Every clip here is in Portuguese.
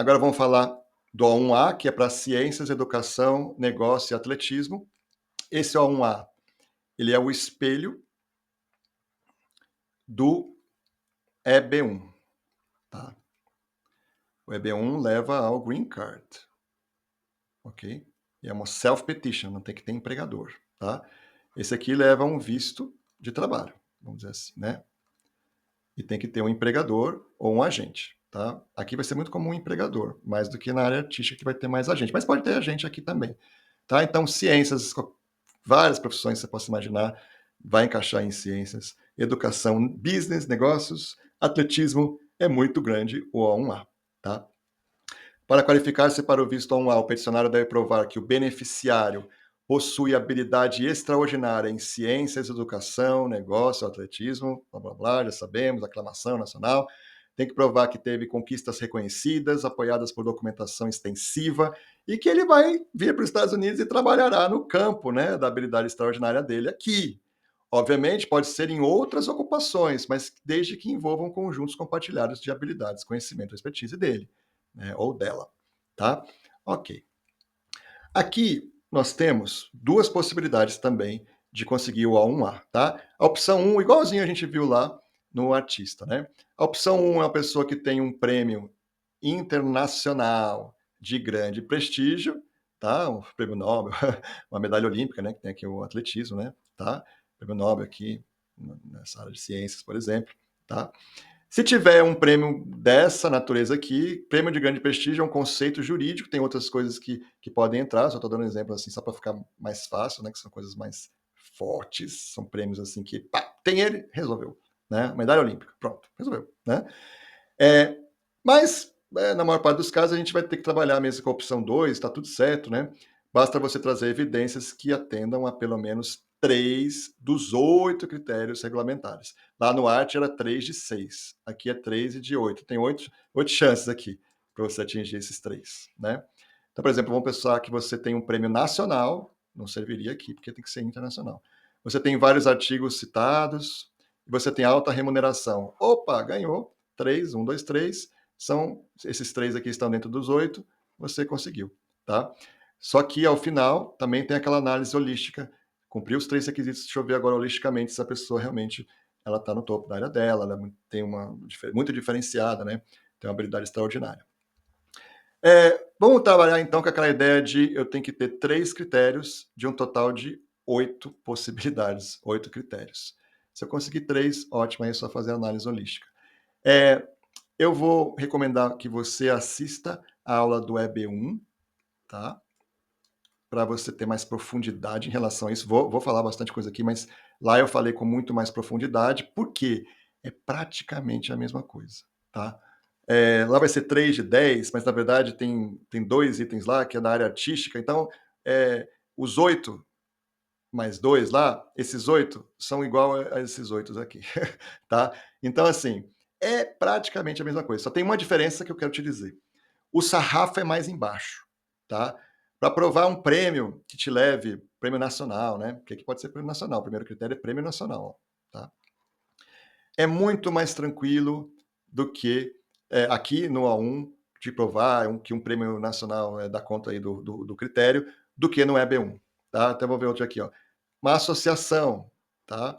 Agora vamos falar do O1A, que é para ciências, educação, negócio e atletismo. Esse O1A, ele é o espelho do EB1, tá? O EB1 leva ao Green Card, ok? E é uma self-petition, não tem que ter empregador, tá? Esse aqui leva a um visto de trabalho, vamos dizer assim, né? E tem que ter um empregador ou um agente, tá? Aqui vai ser muito comum um empregador, mais do que na área artística que vai ter mais agente, mas pode ter agente aqui também, tá? Então, ciências, várias profissões que você possa imaginar, vai encaixar em ciências, educação, business, negócios, atletismo, é muito grande o O1A, tá? Para qualificar-se para o visto O1A, o peticionário deve provar que o beneficiário possui habilidade extraordinária em ciências, educação, negócio, atletismo, blá blá blá, já sabemos, aclamação nacional. Tem que provar que teve conquistas reconhecidas, apoiadas por documentação extensiva, e que ele vai vir para os Estados Unidos e trabalhará no campo, né, da habilidade extraordinária dele aqui. Obviamente, pode ser em outras ocupações, mas desde que envolvam conjuntos compartilhados de habilidades, conhecimento e expertise dele, né, ou dela, tá? Ok. Aqui nós temos duas possibilidades também de conseguir o A1A, tá? A opção 1, igualzinho a gente viu lá no artista, né? A opção 1 é uma pessoa que tem um prêmio internacional de grande prestígio, tá? Um prêmio Nobel, uma medalha olímpica, né? Que tem aqui o atletismo, né? Tá? Prêmio Nobel aqui nessa área de ciências, por exemplo, tá? Se tiver um prêmio dessa natureza aqui, prêmio de grande prestígio é um conceito jurídico, tem outras coisas que podem entrar, só estou dando um exemplo assim, só para ficar mais fácil, né, que são coisas mais fortes, são prêmios assim que, pá, tem ele, resolveu, né, medalha olímpica, pronto, resolveu, né. Mas, na maior parte dos casos, a gente vai ter que trabalhar mesmo com a opção 2, está tudo certo, né, basta você trazer evidências que atendam a pelo menos 3 dos 8 critérios regulamentares. Lá no arte era 3 de 6, aqui é 3 de 8. Tem 8 chances aqui para você atingir esses 3, né? Então, por exemplo, vamos pensar que você tem um prêmio nacional, não serviria aqui porque tem que ser internacional. Você tem vários artigos citados, você tem alta remuneração. Opa, ganhou 3, 1, 2, 3. São esses 3 aqui estão dentro dos 8, você conseguiu, tá? Só que ao final também tem aquela análise holística, cumpriu os 3 requisitos, deixa eu ver agora holisticamente se a pessoa realmente ela está no topo da área dela, ela tem uma muito diferenciada, né? Tem uma habilidade extraordinária. Vamos trabalhar então com aquela ideia de eu tenho que ter 3 critérios de um total de 8 possibilidades, 8 critérios. Se eu conseguir 3, ótimo, aí é só fazer a análise holística. Eu vou recomendar que você assista a aula do EB1, tá? Para você ter mais profundidade em relação a isso. Vou falar bastante coisa aqui, mas lá eu falei com muito mais profundidade, porque é praticamente a mesma coisa, tá? Lá vai ser 3 de 10, mas na verdade tem 2 itens lá, que é da área artística, então os 8 mais 2 lá, esses 8 são igual a esses 8 aqui, tá? Então, assim, é praticamente a mesma coisa, só tem uma diferença que eu quero te dizer. O sarrafo é mais embaixo, tá? Para provar um prêmio que te leve, prêmio nacional, né? Porque aqui pode ser prêmio nacional, o primeiro critério é prêmio nacional, tá? É muito mais tranquilo do que aqui no A1 de provar que um prêmio nacional dá conta aí do critério, do que no EB1, tá? Até vou ver outro aqui, ó. Uma associação, tá?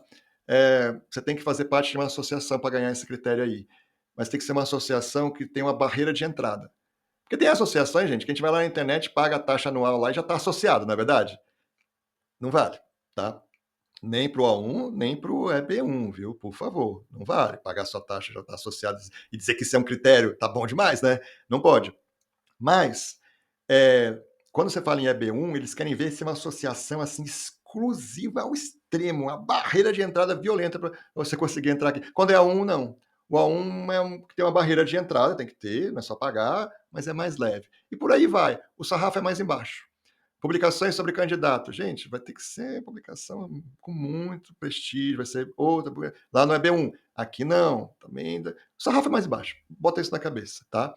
Você tem que fazer parte de uma associação para ganhar esse critério aí, mas tem que ser uma associação que tem uma barreira de entrada. Porque tem associações, gente, que a gente vai lá na internet, paga a taxa anual lá e já está associado, não é verdade? Não vale, tá? Nem para o A1, nem para o EB1, viu? Por favor, não vale. Pagar sua taxa já está associado e dizer que isso é um critério, tá bom demais, né? Não pode. Mas, quando você fala em EB1, eles querem ver se é uma associação assim exclusiva ao extremo, uma barreira de entrada violenta para você conseguir entrar aqui. Quando é A1, não. O A1 tem uma barreira de entrada, tem que ter, não é só pagar, mas é mais leve. E por aí vai. O sarrafo é mais embaixo. Publicações sobre candidato. Gente, vai ter que ser publicação com muito prestígio, vai ser outra. Lá no EB1. Aqui não. Também. O sarrafo é mais baixo. Bota isso na cabeça, tá?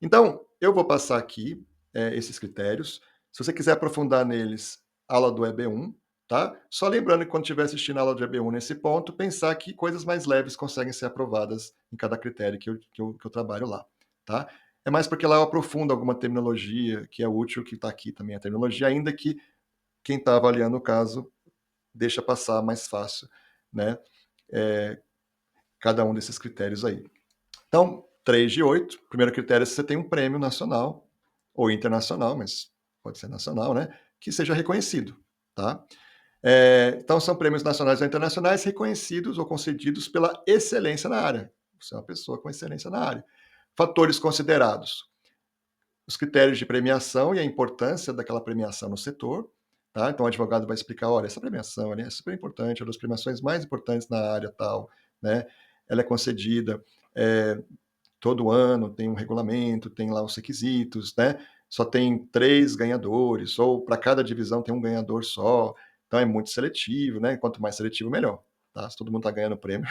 Então, eu vou passar aqui esses critérios. Se você quiser aprofundar neles, aula do EB1, tá? Só lembrando que quando estiver assistindo a aula de EB1 nesse ponto, pensar que coisas mais leves conseguem ser aprovadas em cada critério que eu trabalho lá, tá? é mais porque lá eu aprofundo alguma terminologia que é útil, que está aqui também a terminologia, ainda que quem está avaliando o caso deixa passar mais fácil, né, cada um desses critérios aí. Então, 3 de 8, primeiro critério é se você tem um prêmio nacional ou internacional, mas pode ser nacional, né, que seja reconhecido, tá? Então, são prêmios nacionais ou internacionais reconhecidos ou concedidos pela excelência na área. Você é uma pessoa com excelência na área. Fatores considerados: os critérios de premiação e a importância daquela premiação no setor. Tá? Então, o advogado vai explicar: olha, essa premiação é super importante, é uma das premiações mais importantes na área tal. Né? Ela é concedida todo ano, tem um regulamento, tem lá os requisitos, né? Só tem 3 ganhadores, ou para cada divisão tem um ganhador só. Então é muito seletivo, né? Quanto mais seletivo, melhor. Tá? Se todo mundo está ganhando prêmio,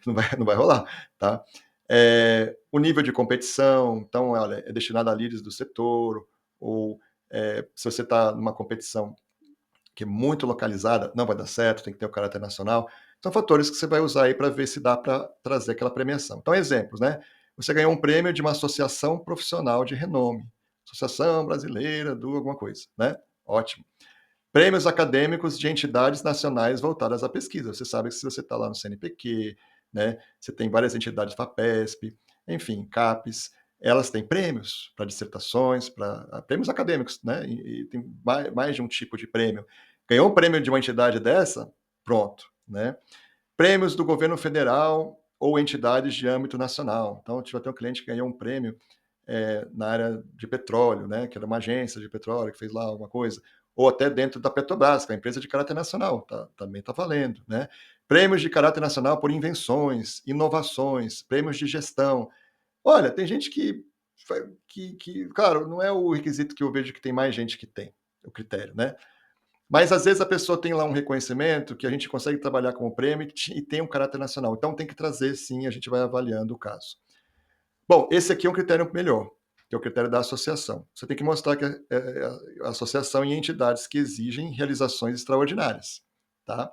não vai rolar. Tá? O nível de competição, então, olha, é destinado a líderes do setor, ou se você está numa competição que é muito localizada, não vai dar certo, tem que ter o caráter nacional. São fatores que você vai usar aí para ver se dá para trazer aquela premiação. Então, exemplos, né? Você ganhou um prêmio de uma associação profissional de renome, Associação Brasileira do alguma coisa, né? Ótimo. Prêmios acadêmicos de entidades nacionais voltadas à pesquisa. Você sabe que se você está lá no CNPq, né, você tem várias entidades FAPESP, enfim, CAPES, elas têm prêmios para dissertações, para prêmios acadêmicos, né? E tem mais de um tipo de prêmio. Ganhou um prêmio de uma entidade dessa? Pronto, né? Prêmios do governo federal ou entidades de âmbito nacional. Então, eu tive até um cliente que ganhou um prêmio na área de petróleo, né, que era uma agência de petróleo que fez lá alguma coisa, ou até dentro da Petrobras, que é uma empresa de caráter nacional, também está valendo. Né? Prêmios de caráter nacional por invenções, inovações, prêmios de gestão. Olha, tem gente claro, não é o requisito que eu vejo que tem mais gente que tem, o critério, né? Mas às vezes a pessoa tem lá um reconhecimento que a gente consegue trabalhar como prêmio e tem um caráter nacional. Então tem que trazer, sim, a gente vai avaliando o caso. Bom, esse aqui é um critério melhor, que é o critério da associação. Você tem que mostrar que a associação em entidades que exigem realizações extraordinárias. Tá?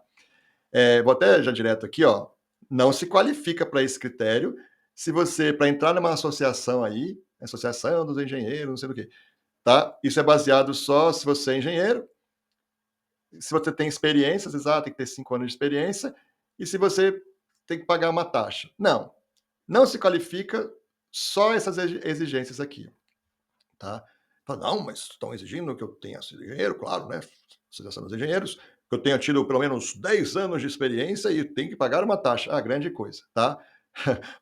Vou até já direto aqui, ó, não se qualifica para esse critério se você, para entrar numa associação aí, Associação dos Engenheiros, não sei do que, tá? Isso é baseado só se você é engenheiro, se você tem experiência, exato, tem que ter 5 anos de experiência, e se você tem que pagar uma taxa. Não se qualifica só essas exigências aqui, tá? Fala, não, mas estão exigindo que eu tenha sido engenheiro, claro, né? Associação dos Engenheiros, que eu tenha tido pelo menos 10 anos de experiência e tem que pagar uma taxa. Ah, grande coisa, tá?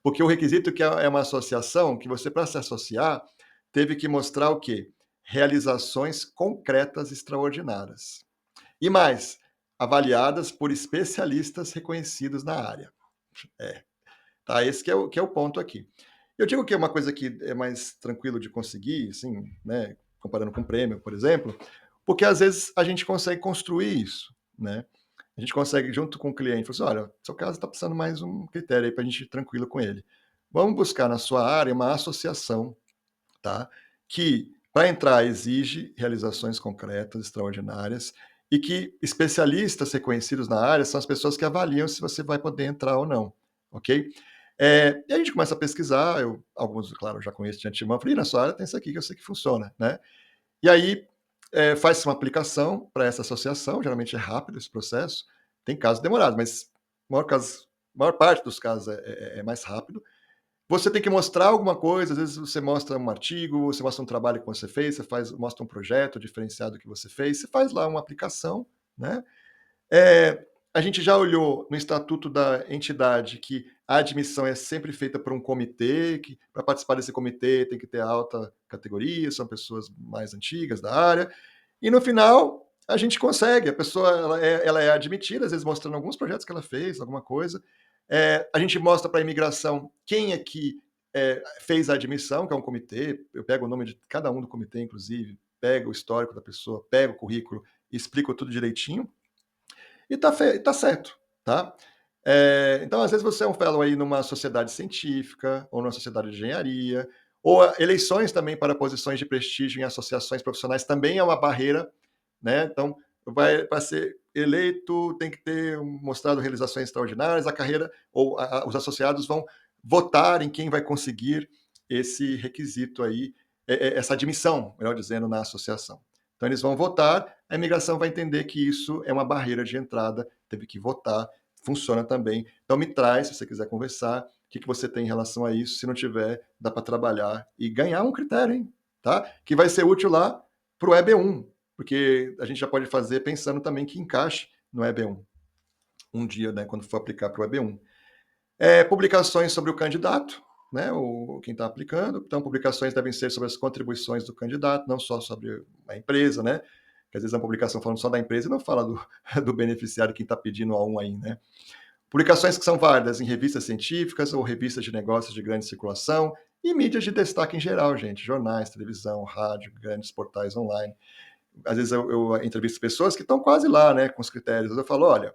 Porque o requisito que é uma associação, que você, para se associar, teve que mostrar o quê? Realizações concretas extraordinárias. E mais, avaliadas por especialistas reconhecidos na área. Tá? Esse que é o ponto aqui. Eu digo que é uma coisa que é mais tranquilo de conseguir, assim, né, comparando com prêmio, por exemplo, porque às vezes a gente consegue construir isso, né? A gente consegue, junto com o cliente, falar assim, olha, seu caso está precisando mais um critério aí para a gente ir tranquilo com ele. Vamos buscar na sua área uma associação, tá? Que, para entrar, exige realizações concretas, extraordinárias, e que especialistas reconhecidos na área são as pessoas que avaliam se você vai poder entrar ou não, ok? E a gente começa a pesquisar, alguns, claro, já conheço de antemão, falei, na sua área tem isso aqui que eu sei que funciona, né? E aí faz-se uma aplicação para essa associação, geralmente é rápido esse processo, tem casos demorados, mas a maior parte dos casos é mais rápido. Você tem que mostrar alguma coisa, às vezes você mostra um artigo, você mostra um trabalho que você fez, mostra um projeto diferenciado que você fez, você faz lá uma aplicação, né? A gente já olhou no estatuto da entidade que a admissão é sempre feita por um comitê, que para participar desse comitê tem que ter alta categoria, são pessoas mais antigas da área, e no final a gente consegue, a pessoa ela é admitida, às vezes mostrando alguns projetos que ela fez, alguma coisa, a gente mostra para a imigração quem é que fez a admissão, que é um comitê, eu pego o nome de cada um do comitê, inclusive, pego o histórico da pessoa, pego o currículo, explico tudo direitinho, e tá certo, tá? Então, às vezes, você é um fellow aí numa sociedade científica, ou numa sociedade de engenharia, ou eleições também para posições de prestígio em associações profissionais também é uma barreira, né? Então, para ser eleito, tem que ter mostrado realizações extraordinárias, a carreira, ou os associados vão votar em quem vai conseguir esse requisito aí, essa admissão, melhor dizendo, na associação. Então eles vão votar, a imigração vai entender que isso é uma barreira de entrada, teve que votar, funciona também. Então me traz, se você quiser conversar, o que você tem em relação a isso. Se não tiver, dá para trabalhar e ganhar um critério, hein? Tá? Que vai ser útil lá para o EB1, porque a gente já pode fazer pensando também que encaixe no EB1 um dia, né, quando for aplicar para o EB1. Publicações sobre o candidato, né, quem está aplicando. Então, publicações devem ser sobre as contribuições do candidato, não só sobre a empresa, né? Porque às vezes é uma publicação falando só da empresa e não fala do beneficiário, quem está pedindo a um aí, né? Publicações que são válidas em revistas científicas ou revistas de negócios de grande circulação e mídias de destaque em geral, gente. Jornais, televisão, rádio, grandes portais online. Às vezes eu entrevisto pessoas que estão quase lá, né, com os critérios. Eu falo, olha,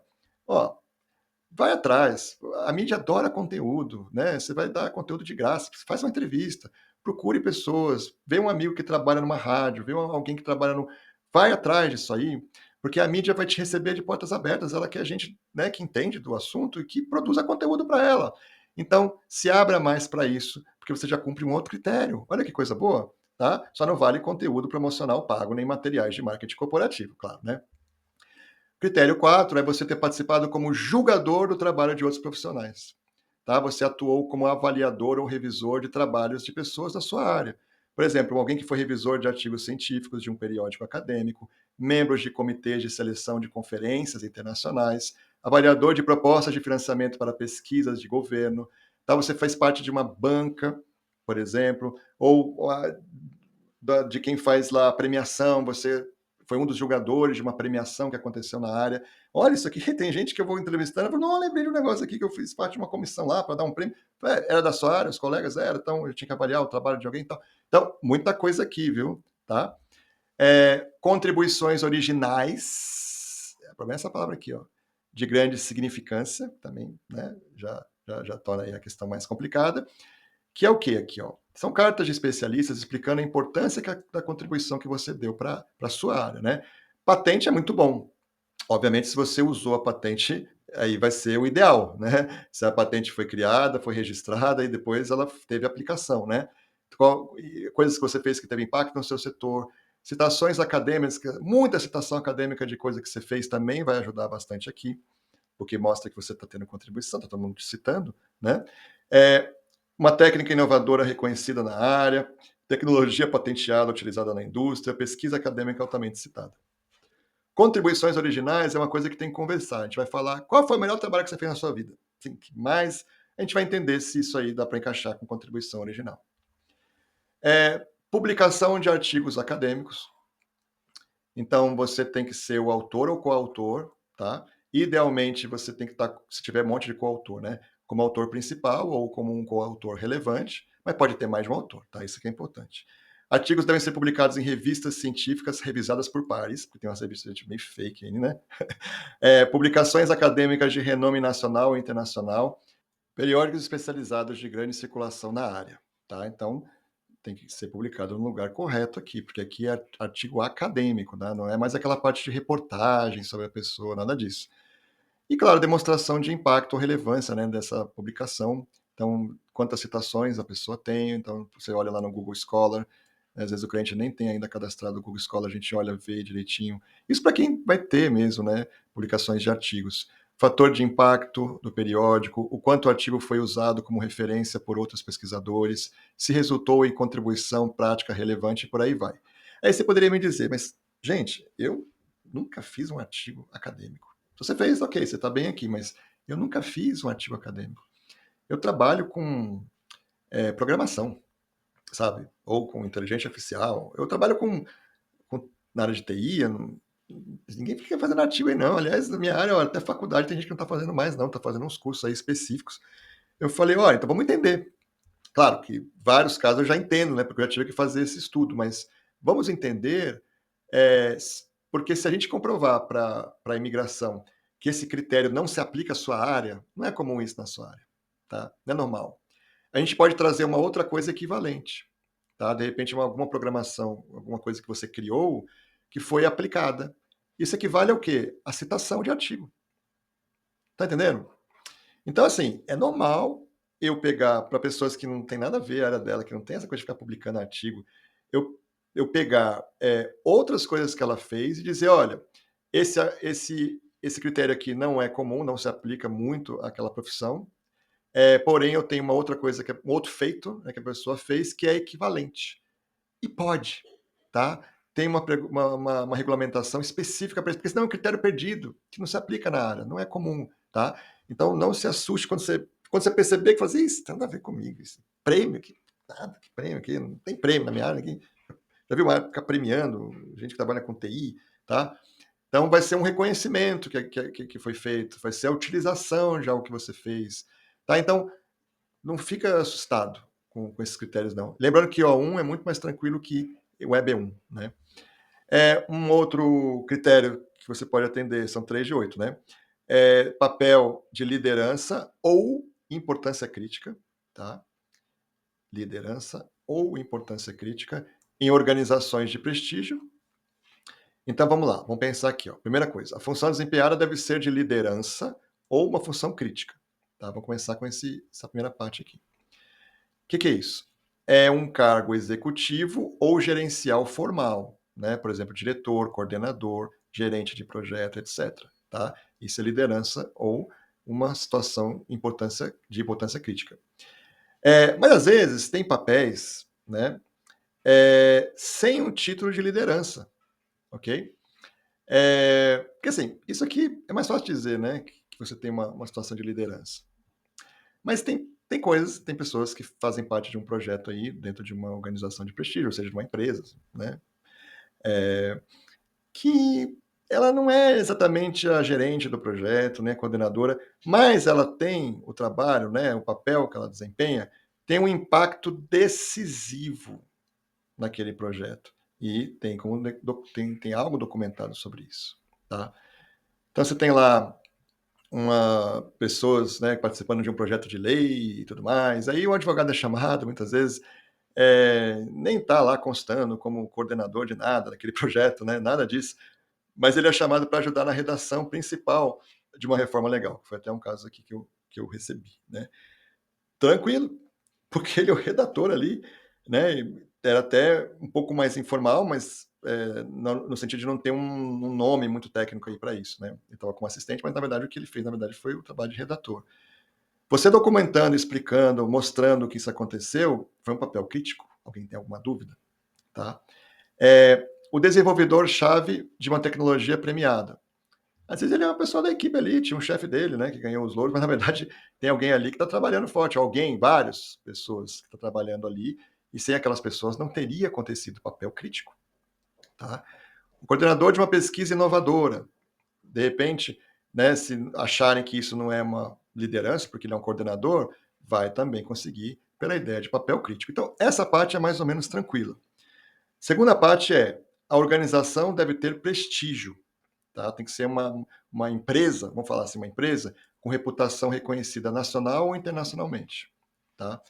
vai atrás. A mídia adora conteúdo, né? Você vai dar conteúdo de graça, faz uma entrevista, procure pessoas, vê um amigo que trabalha numa rádio, vê alguém que trabalha no... Vai atrás disso aí, porque a mídia vai te receber de portas abertas, ela quer gente, né, que entende do assunto e que produza conteúdo para ela. Então, se abra mais para isso, porque você já cumpre um outro critério. Olha que coisa boa, tá? Só não vale conteúdo promocional pago, nem materiais de marketing corporativo, claro, né? Critério 4 é você ter participado como julgador do trabalho de outros profissionais. Tá? Você atuou como avaliador ou revisor de trabalhos de pessoas da sua área. Por exemplo, alguém que foi revisor de artigos científicos de um periódico acadêmico, membros de comitês de seleção de conferências internacionais, avaliador de propostas de financiamento para pesquisas de governo. Tá? Você faz parte de uma banca, por exemplo, ou de quem faz lá a premiação, você foi um dos jogadores de uma premiação que aconteceu na área. Olha, isso aqui tem gente que eu vou entrevistando, eu falo, não, eu lembrei de um negócio aqui que eu fiz parte de uma comissão lá para dar um prêmio. Era da sua área, os colegas eram, então eu tinha que avaliar o trabalho de alguém e tal. Então, muita coisa aqui, viu? Tá? Contribuições originais, essa palavra aqui, ó, de grande significância, também, né? Já torna aí a questão mais complicada. Que é o que aqui, ó? São cartas de especialistas explicando a importância da contribuição que você deu para a sua área, né? Patente é muito bom. Obviamente, se você usou a patente, aí vai ser o ideal, né? Se a patente foi criada, foi registrada e depois ela teve aplicação, né? Coisas que você fez que teve impacto no seu setor, citações acadêmicas, muita citação acadêmica de coisa que você fez também vai ajudar bastante aqui, porque mostra que você está tendo contribuição, está todo mundo te citando, né? Uma técnica inovadora reconhecida na área, tecnologia patenteada utilizada na indústria, pesquisa acadêmica altamente citada. Contribuições originais é uma coisa que tem que conversar. A gente vai falar qual foi o melhor trabalho que você fez na sua vida. Mas a gente vai entender se isso aí dá para encaixar com contribuição original. Publicação de artigos acadêmicos. Então, você tem que ser o autor ou coautor, tá? Idealmente, você tem que estar, se tiver um monte de coautor, né? Como autor principal ou como um coautor relevante, mas pode ter mais de um autor, tá? Isso que é importante. Artigos devem ser publicados em revistas científicas revisadas por pares, porque tem umas revistas meio fake aí, né? Publicações acadêmicas de renome nacional ou internacional, periódicos especializados de grande circulação na área, tá? Então, tem que ser publicado no lugar correto aqui, porque aqui é artigo acadêmico, né? Não é mais aquela parte de reportagem sobre a pessoa, nada disso. E, claro, demonstração de impacto ou relevância, né, dessa publicação. Então, quantas citações a pessoa tem, então você olha lá no Google Scholar, né, às vezes o cliente nem tem ainda cadastrado o Google Scholar, a gente olha, vê direitinho. Isso para quem vai ter mesmo, né, publicações de artigos. Fator de impacto do periódico, o quanto o artigo foi usado como referência por outros pesquisadores, se resultou em contribuição prática relevante e por aí vai. Aí você poderia me dizer, mas, gente, eu nunca fiz um artigo acadêmico. Se você fez, ok, você está bem aqui, mas eu nunca fiz um artigo acadêmico. Eu trabalho com programação, sabe? Ou com inteligência artificial. Eu trabalho na área de TI, ninguém fica fazendo artigo aí não. Aliás, na minha área, olha, até faculdade tem gente que não está fazendo mais não, está fazendo uns cursos aí específicos. Eu falei, olha, então vamos entender. Claro que vários casos eu já entendo, né? Porque eu já tive que fazer esse estudo, mas vamos entender, porque se a gente comprovar para a imigração que esse critério não se aplica à sua área, não é comum isso na sua área, tá? Não é normal. A gente pode trazer uma outra coisa equivalente, tá? De repente, alguma programação, alguma coisa que você criou que foi aplicada. Isso equivale ao quê? A citação de artigo. Tá entendendo? Então, assim, é normal eu pegar para pessoas que não tem nada a ver a área dela, que não tem essa coisa de ficar publicando artigo, eu pegar, outras coisas que ela fez e dizer: "Olha, esse critério aqui não é comum, não se aplica muito àquela profissão, porém eu tenho uma outra coisa que é um outro feito, né, que a pessoa fez que é equivalente". E pode, tá? Tem uma regulamentação específica para isso, porque senão é um critério perdido, que não se aplica na área, não é comum, tá? Então não se assuste quando você perceber que fala assim: "Isso tem nada a ver comigo, isso prêmio, que nada, que prêmio aqui, não tem prêmio na minha área aqui". Já viu uma área ficar premiando gente que trabalha com TI, tá? Então vai ser um reconhecimento que foi feito, vai ser a utilização de algo que você fez, tá? Então não fica assustado com esses critérios, não. Lembrando que O1 é muito mais tranquilo que o EB1, né? Um outro critério que você pode atender, são 3 de 8, né? Papel de liderança ou importância crítica, tá? Liderança ou importância crítica em organizações de prestígio. Então vamos lá, vamos pensar aqui, ó. Primeira coisa, a função desempenhada deve ser de liderança ou uma função crítica, tá? Vamos começar com essa primeira parte aqui. O que é isso? É um cargo executivo ou gerencial formal, né? Por exemplo, diretor, coordenador, gerente de projeto, etc. Tá? Isso é liderança ou uma situação de importância crítica. Mas às vezes tem papéis, né, sem um título de liderança, ok? Porque assim, isso aqui é mais fácil de dizer, né, que você tem uma situação de liderança. Mas tem pessoas que fazem parte de um projeto aí, dentro de uma organização de prestígio, ou seja, de uma empresa, né, que ela não é exatamente a gerente do projeto, né, coordenadora, mas ela tem o trabalho, né, o papel que ela desempenha, tem um impacto decisivo naquele projeto. E tem algo documentado sobre isso, tá? Então você tem lá pessoas, né, participando de um projeto de lei e tudo mais. Aí o advogado é chamado, muitas vezes, nem está lá constando como coordenador de nada daquele projeto, né, nada disso, mas ele é chamado para ajudar na redação principal de uma reforma legal. Foi até um caso aqui que eu recebi, né? Tranquilo, porque ele é o redator ali, né? Era até um pouco mais informal, mas no sentido de não ter um nome muito técnico aí para isso, né? Ele estava como assistente, mas na verdade o que ele fez, na verdade, foi o trabalho de redator. Você documentando, explicando, mostrando que isso aconteceu, foi um papel crítico? Alguém tem alguma dúvida? Tá? O desenvolvedor-chave de uma tecnologia premiada. Às vezes ele é uma pessoa da equipe ali, tinha um chefe dele, né, que ganhou os louros, mas na verdade tem alguém ali que está trabalhando forte, várias pessoas que estão trabalhando ali, e sem aquelas pessoas não teria acontecido papel crítico. Tá? O coordenador de uma pesquisa inovadora, de repente, né, se acharem que isso não é uma liderança, porque ele é um coordenador, vai também conseguir pela ideia de papel crítico. Então, essa parte é mais ou menos tranquila. Segunda parte a organização deve ter prestígio. Tá? Tem que ser uma empresa, vamos falar assim, uma empresa com reputação reconhecida nacional ou internacionalmente. Tá?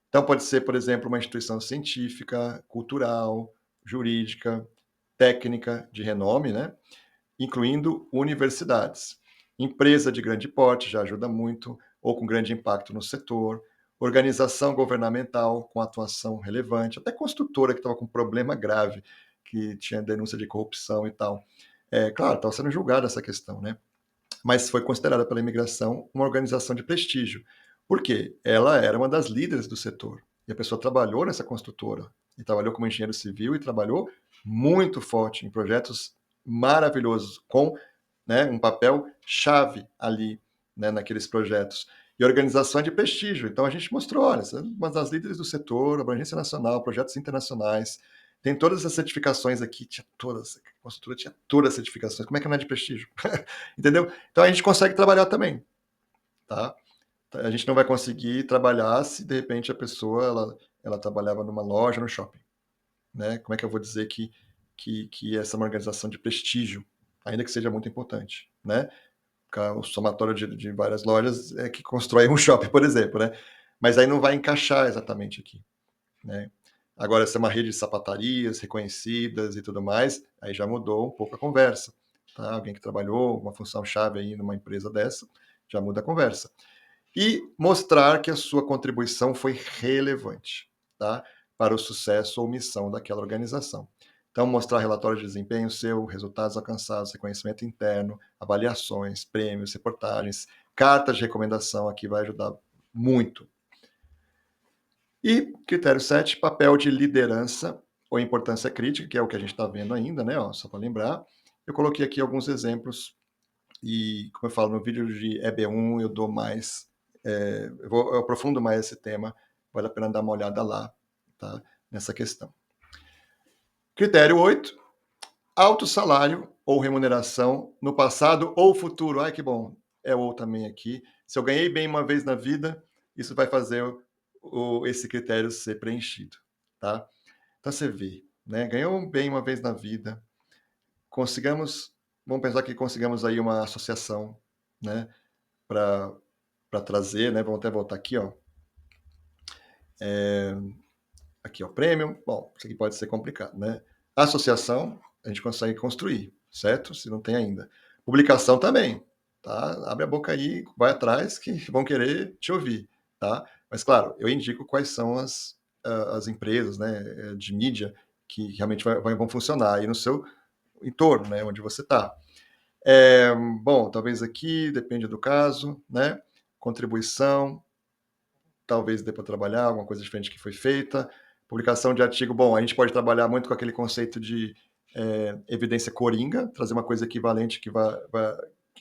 Então, pode ser, por exemplo, uma instituição científica, cultural, jurídica, técnica de renome, né? Incluindo universidades. Empresa de grande porte já ajuda muito, ou com grande impacto no setor. Organização governamental com atuação relevante, até construtora que estava com problema grave, que tinha denúncia de corrupção e tal. Claro, estava sendo julgada essa questão, né? Mas foi considerada pela imigração uma organização de prestígio. Por quê? Ela era uma das líderes do setor. E a pessoa trabalhou nessa construtora, e trabalhou como engenheiro civil, e trabalhou muito forte em projetos maravilhosos, com, né, um papel chave ali, né, naqueles projetos. E organização de prestígio. Então a gente mostrou, olha, essa é uma das líderes do setor, abrangência nacional, projetos internacionais, tem todas as certificações aqui, tinha todas, a construtora tinha todas as certificações. Como é que não é de prestígio? Entendeu? Então a gente consegue trabalhar também, tá? A gente não vai conseguir trabalhar se de repente a pessoa ela trabalhava numa loja, no shopping, né? Como é que eu vou dizer que essa é uma organização de prestígio, ainda que seja muito importante, né? O somatório de várias lojas é que constrói um shopping, por exemplo, né? Mas aí não vai encaixar exatamente aqui, né? Agora, se é uma rede de sapatarias reconhecidas e tudo mais, aí já mudou um pouco a conversa. Tá? Alguém que trabalhou uma função chave aí numa empresa dessa, já muda a conversa. e mostrar que a sua contribuição foi relevante, tá? Para o sucesso ou missão daquela organização. Então, mostrar relatório de desempenho seu, resultados alcançados, reconhecimento interno, avaliações, prêmios, reportagens, cartas de recomendação aqui vai ajudar muito. E critério 7, papel de liderança ou importância crítica, que é o que a gente está vendo ainda, né? Ó, só para lembrar. Eu coloquei aqui alguns exemplos e, como eu falo, no vídeo de EB1 eu dou mais, eu aprofundo mais esse tema, vale a pena dar uma olhada lá, tá? Nessa questão. Critério 8, alto salário ou remuneração no passado ou futuro. Ai, que bom, é o também aqui. Se eu ganhei bem uma vez na vida, isso vai fazer esse critério ser preenchido, tá? Então você vê, né? Ganhou bem uma vez na vida, vamos pensar que consigamos aí uma associação, né? Para trazer, né? Vamos até voltar aqui, ó. Aqui, ó, prêmio. Bom, isso aqui pode ser complicado, né? Associação, a gente consegue construir, certo? Se não tem ainda. Publicação também, tá? Abre a boca aí, vai atrás, que vão querer te ouvir, tá? Mas, claro, eu indico quais são as empresas, né, de mídia que realmente vão funcionar aí no seu entorno, né, onde você está. Bom, talvez aqui, depende do caso, né? Contribuição, talvez dê para trabalhar, alguma coisa diferente que foi feita. Publicação de artigo, bom, a gente pode trabalhar muito com aquele conceito de evidência coringa, trazer uma coisa equivalente que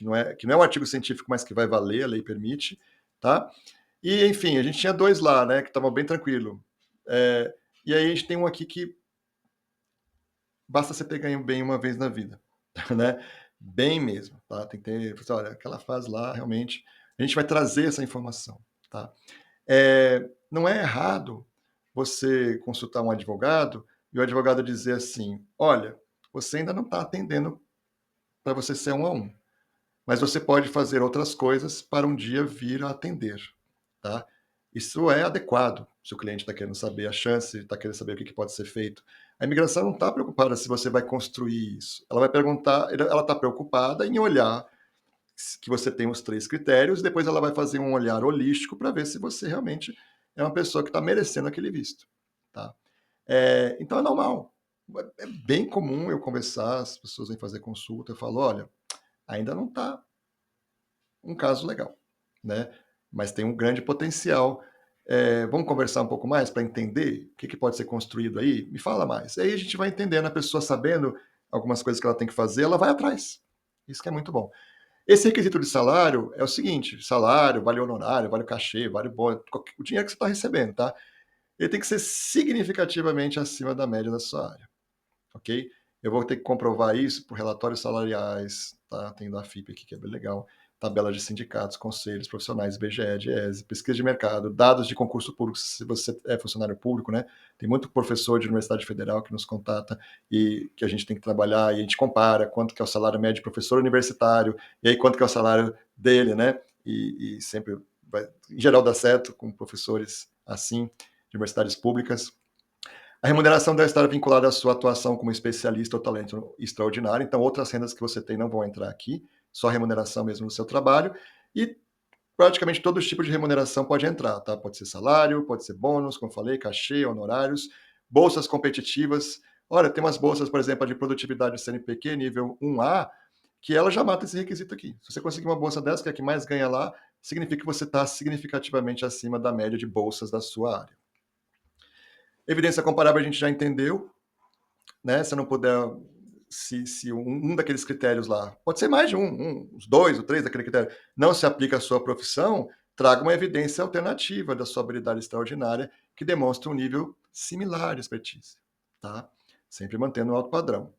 não é um artigo científico, mas que vai valer, a lei permite, tá? E, enfim, a gente tinha dois lá, né, que estavam bem tranquilo. E aí a gente tem um aqui que basta você ter ganho bem uma vez na vida, né? Bem mesmo, tá? Tem que ter, olha, aquela fase lá, realmente, a gente vai trazer essa informação, tá? Não é errado você consultar um advogado e o advogado dizer assim, olha, você ainda não está atendendo para você ser 1 a 1, mas você pode fazer outras coisas para um dia vir a atender, tá? Isso é adequado, se o cliente está querendo saber a chance, está querendo saber o que pode ser feito. A imigração não está preocupada se você vai construir isso. Ela vai perguntar, ela está preocupada em olhar que você tem os 3 critérios, depois ela vai fazer um olhar holístico para ver se você realmente é uma pessoa que está merecendo aquele visto, tá? Então é normal, é bem comum eu conversar, as pessoas vêm fazer consulta, eu falo, olha, ainda não está um caso legal, né? Mas tem um grande potencial. Vamos conversar um pouco mais para entender o que pode ser construído aí? Me fala mais. Aí a gente vai entendendo, a pessoa sabendo algumas coisas que ela tem que fazer, ela vai atrás. Isso que é muito bom. Esse requisito de salário é o seguinte: salário, vale honorário, vale cachê, vale bônus, o dinheiro que você está recebendo, tá? Ele tem que ser significativamente acima da média da sua área, ok? Eu vou ter que comprovar isso por relatórios salariais, tá? Tem da FIP aqui que é bem legal, tabela de sindicatos, conselhos profissionais, IBGE, DIESE, pesquisa de mercado, dados de concurso público, se você é funcionário público, né? Tem muito professor de universidade federal que nos contata e que a gente tem que trabalhar e a gente compara quanto que é o salário médio de professor universitário e aí quanto que é o salário dele, né? E sempre, em geral, dá certo com professores assim, de universidades públicas. A remuneração deve estar vinculada à sua atuação como especialista ou talento extraordinário, então outras rendas que você tem não vão entrar aqui, só a remuneração mesmo do seu trabalho, e praticamente todos os tipos de remuneração pode entrar, tá? Pode ser salário, pode ser bônus, como eu falei, cachê, honorários, bolsas competitivas. Olha, tem umas bolsas, por exemplo, de produtividade CNPq nível 1A, que ela já mata esse requisito aqui. Se você conseguir uma bolsa dessa, que é a que mais ganha lá, significa que você está significativamente acima da média de bolsas da sua área. Evidência comparável a gente já entendeu, né? Se eu não puder, se um daqueles critérios lá, pode ser mais de os 2 ou 3 daquele critério, não se aplica à sua profissão, traga uma evidência alternativa da sua habilidade extraordinária que demonstre um nível similar de expertise, tá? Sempre mantendo um alto padrão.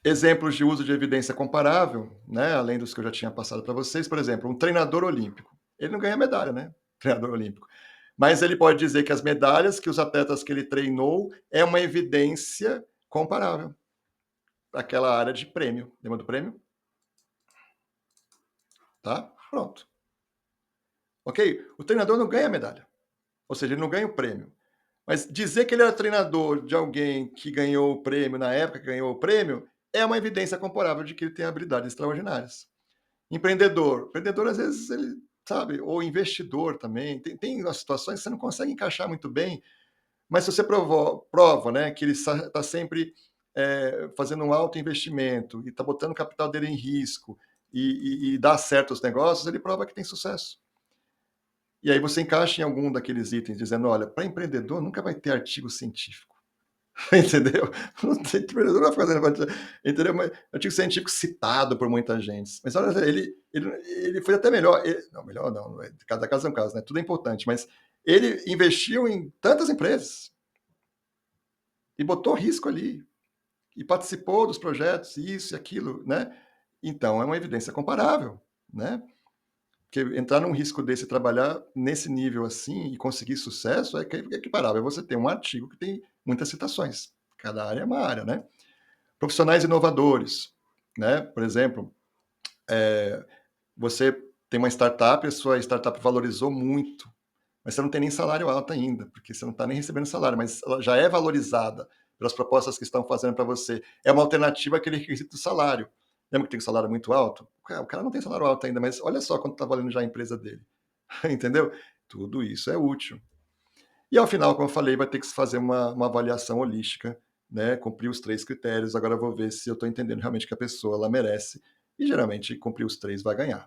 Exemplos de uso de evidência comparável, né? Além dos que eu já tinha passado para vocês, por exemplo, um treinador olímpico. Ele não ganha medalha, né? Treinador olímpico. Mas ele pode dizer que as medalhas que os atletas que ele treinou é uma evidência comparável àquela área de prêmio. Lembra do prêmio? Tá? Pronto. Ok? O treinador não ganha medalha. Ou seja, ele não ganha o prêmio. Mas dizer que ele era treinador de alguém que ganhou o prêmio na época que ganhou o prêmio é uma evidência comparável de que ele tem habilidades extraordinárias. Empreendedor às vezes ele, sabe, ou investidor também, tem umas situações que você não consegue encaixar muito bem, mas se você prova, né, que ele está sempre, fazendo um alto investimento e está botando o capital dele em risco e dá certo os negócios, ele prova que tem sucesso. E aí você encaixa em algum daqueles itens dizendo: "Olha, para empreendedor nunca vai ter artigo científico", entendeu? Não tem empreendedor não vai fazendo, entendeu? Mas artigo científico citado por muita gente. Mas olha, ele foi até melhor, não, melhor não, cada caso é um caso, né, tudo é importante, mas ele investiu em tantas empresas e botou risco ali, e participou dos projetos, isso e aquilo, né. Então é uma evidência comparável, né. Porque entrar num risco desse, trabalhar nesse nível assim e conseguir sucesso é equiparável a você ter um artigo que tem muitas citações. Cada área é uma área, né. Profissionais inovadores, né, por exemplo, você tem uma startup, a sua startup valorizou muito, mas você não tem nem salário alto ainda, porque você não está nem recebendo salário, mas ela já é valorizada pelas propostas que estão fazendo para você. É uma alternativa àquele requisito do salário. Lembra que tem um salário muito alto? O cara não tem salário alto ainda, mas olha só quanto está valendo já a empresa dele. Entendeu? Tudo isso é útil. E ao final, como eu falei, vai ter que se fazer uma avaliação holística, né? Cumprir os 3 critérios. Agora eu vou ver se eu estou entendendo realmente que a pessoa ela merece. E geralmente cumprir os 3 vai ganhar.